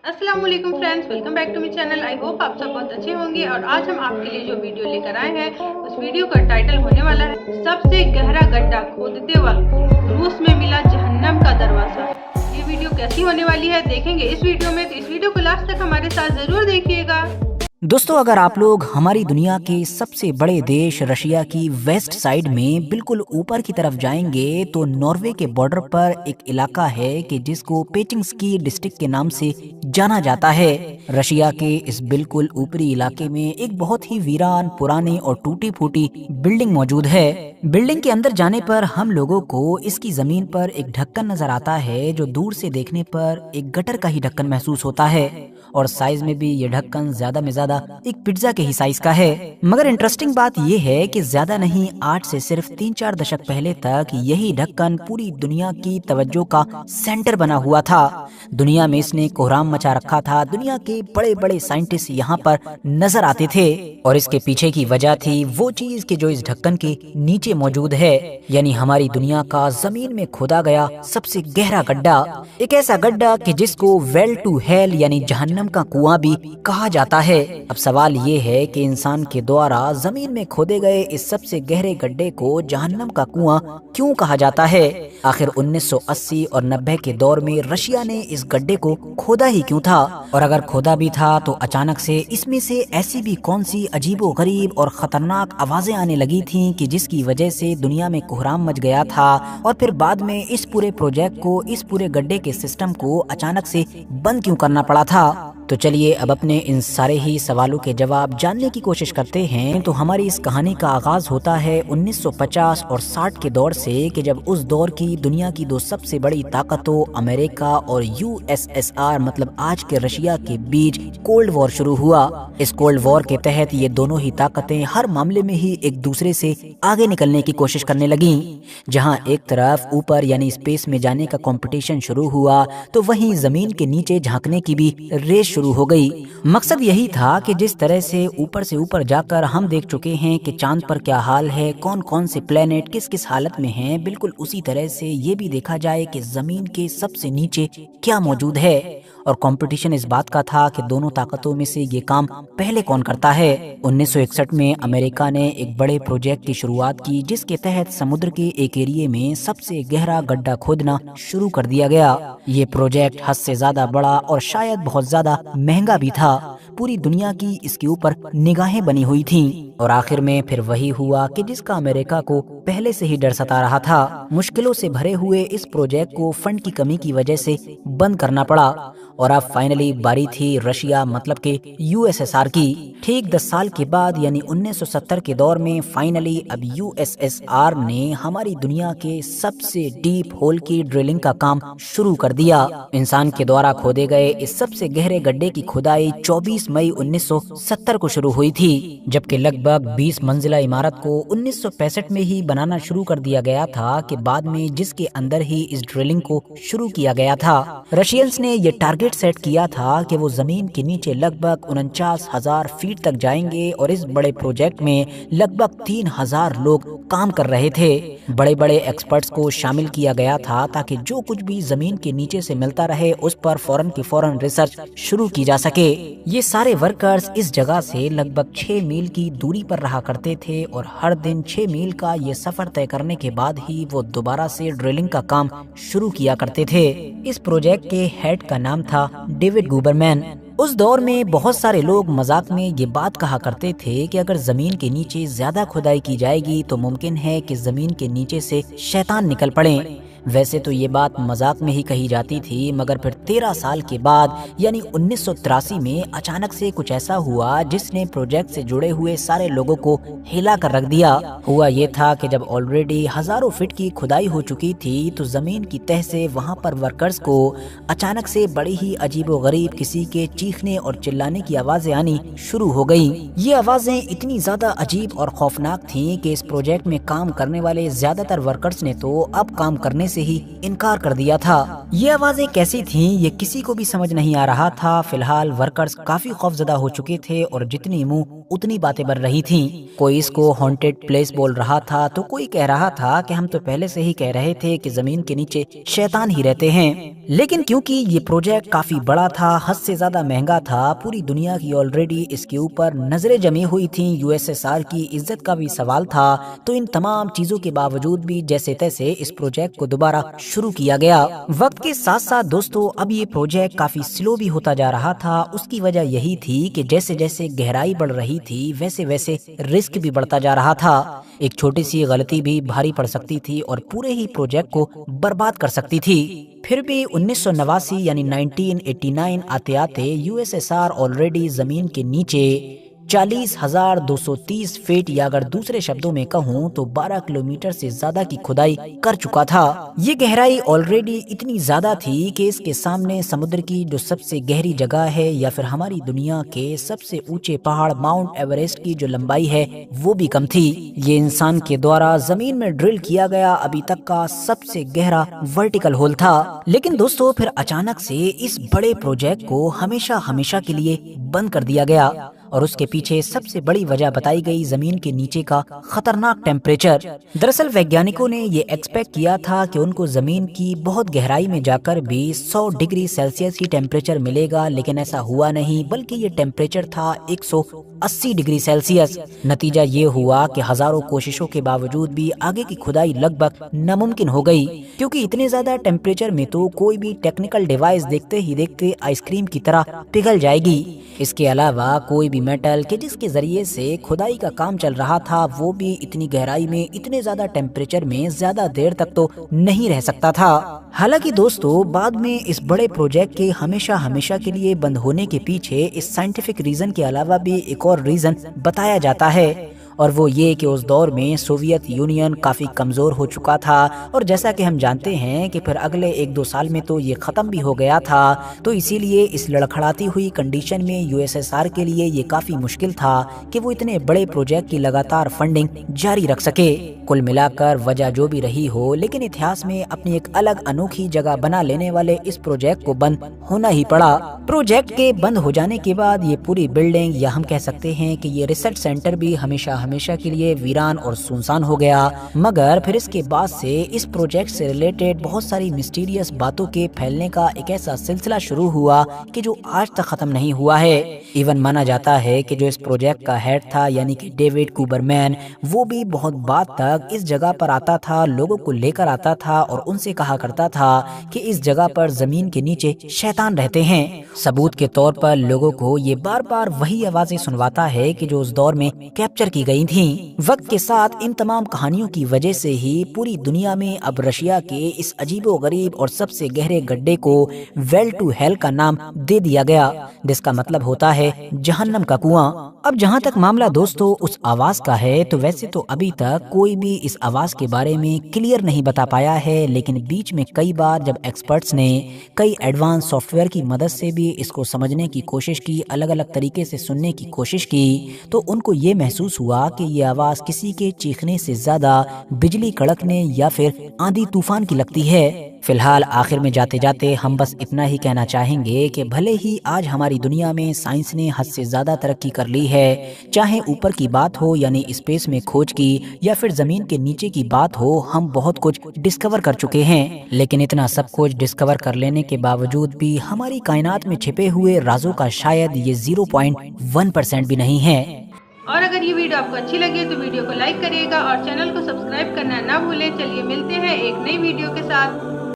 अस्सलाम वालेकुम friends, welcome back to my channel. I hope आप सब बहुत अच्छे होंगे। और आज हम आपके लिए जो वीडियो लेकर आए हैं उस वीडियो का टाइटल होने वाला है सबसे गहरा गड्ढा खोदते वक्त रूस में मिला जहन्नम का दरवाजा। ये वीडियो कैसी होने वाली है देखेंगे इस वीडियो में, तो इस वीडियो को लास्ट तक हमारे साथ जरूर देखिएगा। दोस्तों, अगर आप लोग हमारी दुनिया के सबसे बड़े देश रशिया की वेस्ट साइड में बिल्कुल ऊपर की तरफ जाएंगे तो नॉर्वे के बॉर्डर पर एक इलाका है कि जिसको पेचिंग्स्की डिस्ट्रिक्ट के नाम से जाना जाता है। रशिया के इस बिल्कुल ऊपरी इलाके में एक बहुत ही वीरान, पुरानी और टूटी फूटी बिल्डिंग मौजूद है। बिल्डिंग के अंदर जाने पर हम लोगों को इसकी जमीन पर एक ढक्कन नजर आता है जो दूर से देखने पर एक गटर का ही ढक्कन महसूस होता है, और साइज में भी ये ढक्कन ज्यादा में ज्यादा एक पिज्जा के ही साइज का है। मगर इंटरेस्टिंग बात ये है कि ज्यादा नहीं, आज से सिर्फ 3-4 दशक पहले तक यही ढक्कन पूरी दुनिया की तवज्जो का सेंटर बना हुआ था। दुनिया में इसने कोहराम मचा रखा था। दुनिया के बड़े बड़े साइंटिस्ट यहाँ पर नजर आते थे, और इसके पीछे की वजह थी वो चीज कि जो इस ढक्कन के नीचे मौजूद है, यानी हमारी दुनिया का जमीन में खोदा गया सबसे गहरा गड्ढा। एक ऐसा गड्ढा कि जिसको वेल टू हेल यानी जहन्नम का कुआं भी कहा जाता है। अब सवाल ये है कि इंसान के द्वारा जमीन में खोदे गए इस सबसे गहरे गड्ढे को जहन्नम का कुआं क्यों कहा जाता है? आखिर 1980 और 90 के दौर में रशिया ने इस गड्ढे को खोदा ही क्यों था? और अगर खोदा भी था तो अचानक से इसमें से ऐसी भी कौन सी अजीबो गरीब और खतरनाक आवाजें आने लगी थीं कि जिसकी वजह से दुनिया में कोहराम मच गया था, और फिर बाद में इस पूरे प्रोजेक्ट को, इस पूरे गड्ढे के सिस्टम को अचानक से बंद क्यों करना पड़ा था? तो चलिए अब अपने इन सारे ही सवालों के जवाब जानने की कोशिश करते हैं। तो हमारी इस कहानी का आगाज होता है 1950 और 60 के दौर से, कि जब उस दौर की दुनिया की दो सबसे बड़ी ताकतों अमेरिका और यूएसएसआर मतलब आज के रशिया के बीच कोल्ड वॉर शुरू हुआ। इस कोल्ड वॉर के तहत ये दोनों ही ताकतें हर मामले में ही एक दूसरे से आगे निकलने की कोशिश करने लगी। जहां एक तरफ ऊपर यानी स्पेस में जाने का कंपटीशन शुरू हुआ, तो वहीं जमीन के नीचे झांकने की भी रेस शुरू हो गई। मकसद यही था कि जिस तरह से ऊपर जाकर हम देख चुके हैं कि चांद पर क्या हाल है, कौन कौन से प्लेनेट किस किस हालत में हैं, बिल्कुल उसी तरह से ये भी देखा जाए कि जमीन के सबसे नीचे क्या मौजूद है। और कंपटीशन इस बात का था कि दोनों ताकतों में से ये काम पहले कौन करता है। 1961 में अमेरिका ने एक बड़े प्रोजेक्ट की शुरुआत की, जिसके तहत समुद्र के एक एरिया में सबसे गहरा गड्ढा खोदना शुरू कर दिया गया। ये प्रोजेक्ट हद से ज्यादा बड़ा और शायद बहुत ज्यादा महंगा भी था। पूरी दुनिया की इसके ऊपर निगाहें बनी हुई थीं, और आखिर में फिर वही हुआ कि जिसका अमेरिका को पहले से ही डर सता रहा था। मुश्किलों से भरे हुए इस प्रोजेक्ट को फंड की कमी की वजह से बंद करना पड़ा, और अब फाइनली बारी थी रशिया मतलब के यूएसएसआर की। ठीक 10 साल के बाद यानी 1970 के दौर में फाइनली अब यूएसएसआर ने हमारी दुनिया के सबसे डीप होल की ड्रिलिंग का काम शुरू कर दिया। इंसान के द्वारा खोदे गए इस सबसे गहरे गड्ढे की खुदाई 24 मई 1970 को शुरू हुई थी, जबकि लगभग 20 मंजिला इमारत को 1965 में ही बनाना शुरू कर दिया गया था, कि बाद में जिसके अंदर ही इस ड्रिलिंग को शुरू किया गया था। रशियंस ने ये टारगेट सेट किया था कि वो जमीन के नीचे लगभग 49,000 फीट तक जाएंगे, और इस बड़े प्रोजेक्ट में लगभग 3,000 लोग काम कर रहे थे। बड़े बड़े एक्सपर्ट्स को शामिल किया गया था ताकि जो कुछ भी जमीन के नीचे से मिलता रहे उस पर फौरन की फौरन रिसर्च शुरू की जा सके। ये सारे वर्कर्स इस जगह से लगभग 6 मील की दूरी पर रहा करते थे, और हर दिन 6 मील का ये सफर तय करने के बाद ही वो दोबारा से ड्रिलिंग का काम शुरू किया करते थे। इस प्रोजेक्ट के हेड का नाम था डेविड गुबरमैन। उस दौर में बहुत सारे लोग मजाक में ये बात कहा करते थे कि अगर जमीन के नीचे ज्यादा खुदाई की जाएगी तो मुमकिन है कि जमीन के नीचे से शैतान निकल पड़े। वैसे तो ये बात मजाक में ही कही जाती थी, मगर फिर 13 साल के बाद यानी 1983 में अचानक से कुछ ऐसा हुआ जिसने प्रोजेक्ट से जुड़े हुए सारे लोगों को हिला कर रख दिया। हुआ ये था कि जब ऑलरेडी हजारों फीट की खुदाई हो चुकी थी, तो जमीन की तह से वहां पर वर्कर्स को अचानक से बड़ी ही अजीबो गरीब किसी के चीखने और चिल्लाने की आवाजें आनी शुरू हो गई। ये आवाजें इतनी ज्यादा अजीब और खौफनाक थीं कि इस प्रोजेक्ट में काम करने वाले ज्यादातर वर्कर्स ने तो अब काम करने से ही इनकार कर दिया था। ये आवाजें कैसी थीं ये किसी को भी समझ नहीं आ रहा था। फिलहाल वर्कर्स काफी खौफजदा हो चुके थे, और जितनी मुंह उतनी बातें बढ़ रही थीं। कोई इसको हॉन्टेड प्लेस बोल रहा था तो कोई कह रहा था कि हम तो पहले से ही कह रहे थे कि जमीन के नीचे शैतान ही रहते हैं। लेकिन क्योंकि ये प्रोजेक्ट काफी बड़ा था, हद से ज्यादा महंगा था, पूरी दुनिया की ऑलरेडी इसके ऊपर नजरें जमी हुई थी, यूएसएसआर की इज्जत का भी सवाल था, तो इन तमाम चीजों के बावजूद भी जैसे तैसे इस प्रोजेक्ट को दोबारा शुरू किया गया। वक्त के साथ साथ दोस्तों अब ये प्रोजेक्ट काफी स्लो भी होता जा रहा था। उसकी वजह यही थी कि जैसे जैसे गहराई बढ़ रही थी वैसे वैसे रिस्क भी बढ़ता जा रहा था। एक छोटी सी गलती भी भारी पड़ सकती थी और पूरे ही प्रोजेक्ट को बर्बाद कर सकती थी। फिर भी 1989 यानी 1989 आते आते यूएसएसआर ऑलरेडी जमीन के नीचे 40,230 फीट या अगर दूसरे शब्दों में कहूँ तो 12 किलोमीटर से ज्यादा की खुदाई कर चुका था। ये गहराई ऑलरेडी इतनी ज्यादा थी कि इसके सामने समुद्र की जो सबसे गहरी जगह है या फिर हमारी दुनिया के सबसे ऊंचे पहाड़ माउंट एवरेस्ट की जो लंबाई है वो भी कम थी। ये इंसान के द्वारा जमीन में ड्रिल किया गया अभी तक का सबसे गहरा वर्टिकल होल था। लेकिन दोस्तों फिर अचानक से इस बड़े प्रोजेक्ट को हमेशा हमेशा के लिए बंद कर दिया गया और उसके पीछे सबसे बड़ी वजह बताई गई जमीन के नीचे का खतरनाक टेम्परेचर। दरअसल वैज्ञानिकों ने ये एक्सपेक्ट किया था कि उनको जमीन की बहुत गहराई में जाकर भी 100 डिग्री सेल्सियस ही टेम्परेचर मिलेगा, लेकिन ऐसा हुआ नहीं, बल्कि ये टेम्परेचर था 180 डिग्री सेल्सियस। नतीजा ये हुआ कि हजारों कोशिशों के बावजूद भी आगे की खुदाई लगभग नामुमकिन हो गई, क्योंकि इतने ज्यादा टेम्परेचर में तो कोई भी टेक्निकल डिवाइस देखते ही देखते आइसक्रीम की तरह पिघल जाएगी। इसके अलावा कोई भी मेटल के जिसके जरिए से खुदाई का काम चल रहा था वो भी इतनी गहराई में इतने ज्यादा टेम्परेचर में ज्यादा देर तक तो नहीं रह सकता था। हालांकि दोस्तों बाद में इस बड़े प्रोजेक्ट के हमेशा हमेशा के लिए बंद होने के पीछे इस साइंटिफिक रीजन के अलावा भी एक और रीजन बताया जाता है, और वो ये कि उस दौर में सोवियत यूनियन काफी कमजोर हो चुका था और जैसा कि हम जानते हैं कि फिर अगले 1-2 साल में तो ये खत्म भी हो गया था। तो इसीलिए इस लड़खड़ाती हुई कंडीशन में यूएसएसआर के लिए ये काफी मुश्किल था कि वो इतने बड़े प्रोजेक्ट की लगातार फंडिंग जारी रख सके। कुल मिलाकर वजह जो भी रही हो, लेकिन इतिहास में अपनी एक अलग अनोखी जगह बना लेने वाले इस प्रोजेक्ट को बंद होना ही पड़ा। प्रोजेक्ट के बंद हो जाने के बाद ये पूरी बिल्डिंग या हम कह सकते हैं कि ये रिसर्च सेंटर भी हमेशा हमेशा के लिए वीरान और सुनसान हो गया। मगर फिर इसके बाद से इस प्रोजेक्ट से रिलेटेड बहुत सारी मिस्टीरियस बातों के फैलने का एक ऐसा सिलसिला शुरू हुआ कि जो आज तक खत्म नहीं हुआ है। इवन माना जाता है कि जो इस प्रोजेक्ट का हेड था यानी कि डेविड कूबरमैन, वो भी बहुत बाद तक इस जगह पर आता था, लोगों को लेकर आता था और उनसे कहा करता था कि इस जगह पर जमीन के नीचे शैतान रहते हैं। सबूत के तौर पर लोगों को ये बार बार वही आवाजें सुनवाता है कि जो उस दौर में कैप्चर की गई थी। वक्त के साथ इन तमाम कहानियों की वजह से ही पूरी दुनिया में अब रशिया के इस अजीबोगरीब और सबसे गहरे गड्ढे को वेल टू हेल का नाम दे दिया गया, जिसका मतलब होता है जहन्नम का कुआं। अब जहाँ तक मामला दोस्तों उस आवाज का है, तो वैसे तो अभी तक कोई भी इस आवाज के बारे में क्लियर नहीं बता पाया है, लेकिन बीच में कई बार जब एक्सपर्ट्स ने कई एडवांस सॉफ्टवेयर की मदद से भी इसको समझने की कोशिश की, अलग अलग तरीके से सुनने की कोशिश की, तो उनको ये महसूस हुआ कि ये आवाज किसी के चीखने से ज्यादा बिजली कड़कने या फिर आंधी तूफान की लगती है। फिलहाल आखिर में जाते जाते हम बस इतना ही कहना चाहेंगे कि भले ही आज हमारी दुनिया में साइंस ने हद से ज्यादा तरक्की कर ली है, चाहे ऊपर की बात हो यानी स्पेस में खोज की या फिर जमीन के नीचे की बात हो, हम बहुत कुछ डिस्कवर कर चुके हैं। लेकिन इतना सब कुछ डिस्कवर कर लेने के बावजूद भी हमारी कायनात में छिपे हुए राजों का शायद ये 0.1% भी नहीं है। और अगर ये वीडियो आपको अच्छी लगे तो वीडियो को लाइक करिएगा और चैनल को सब्सक्राइब करना ना भूलें। चलिए मिलते हैं एक नई वीडियो के साथ।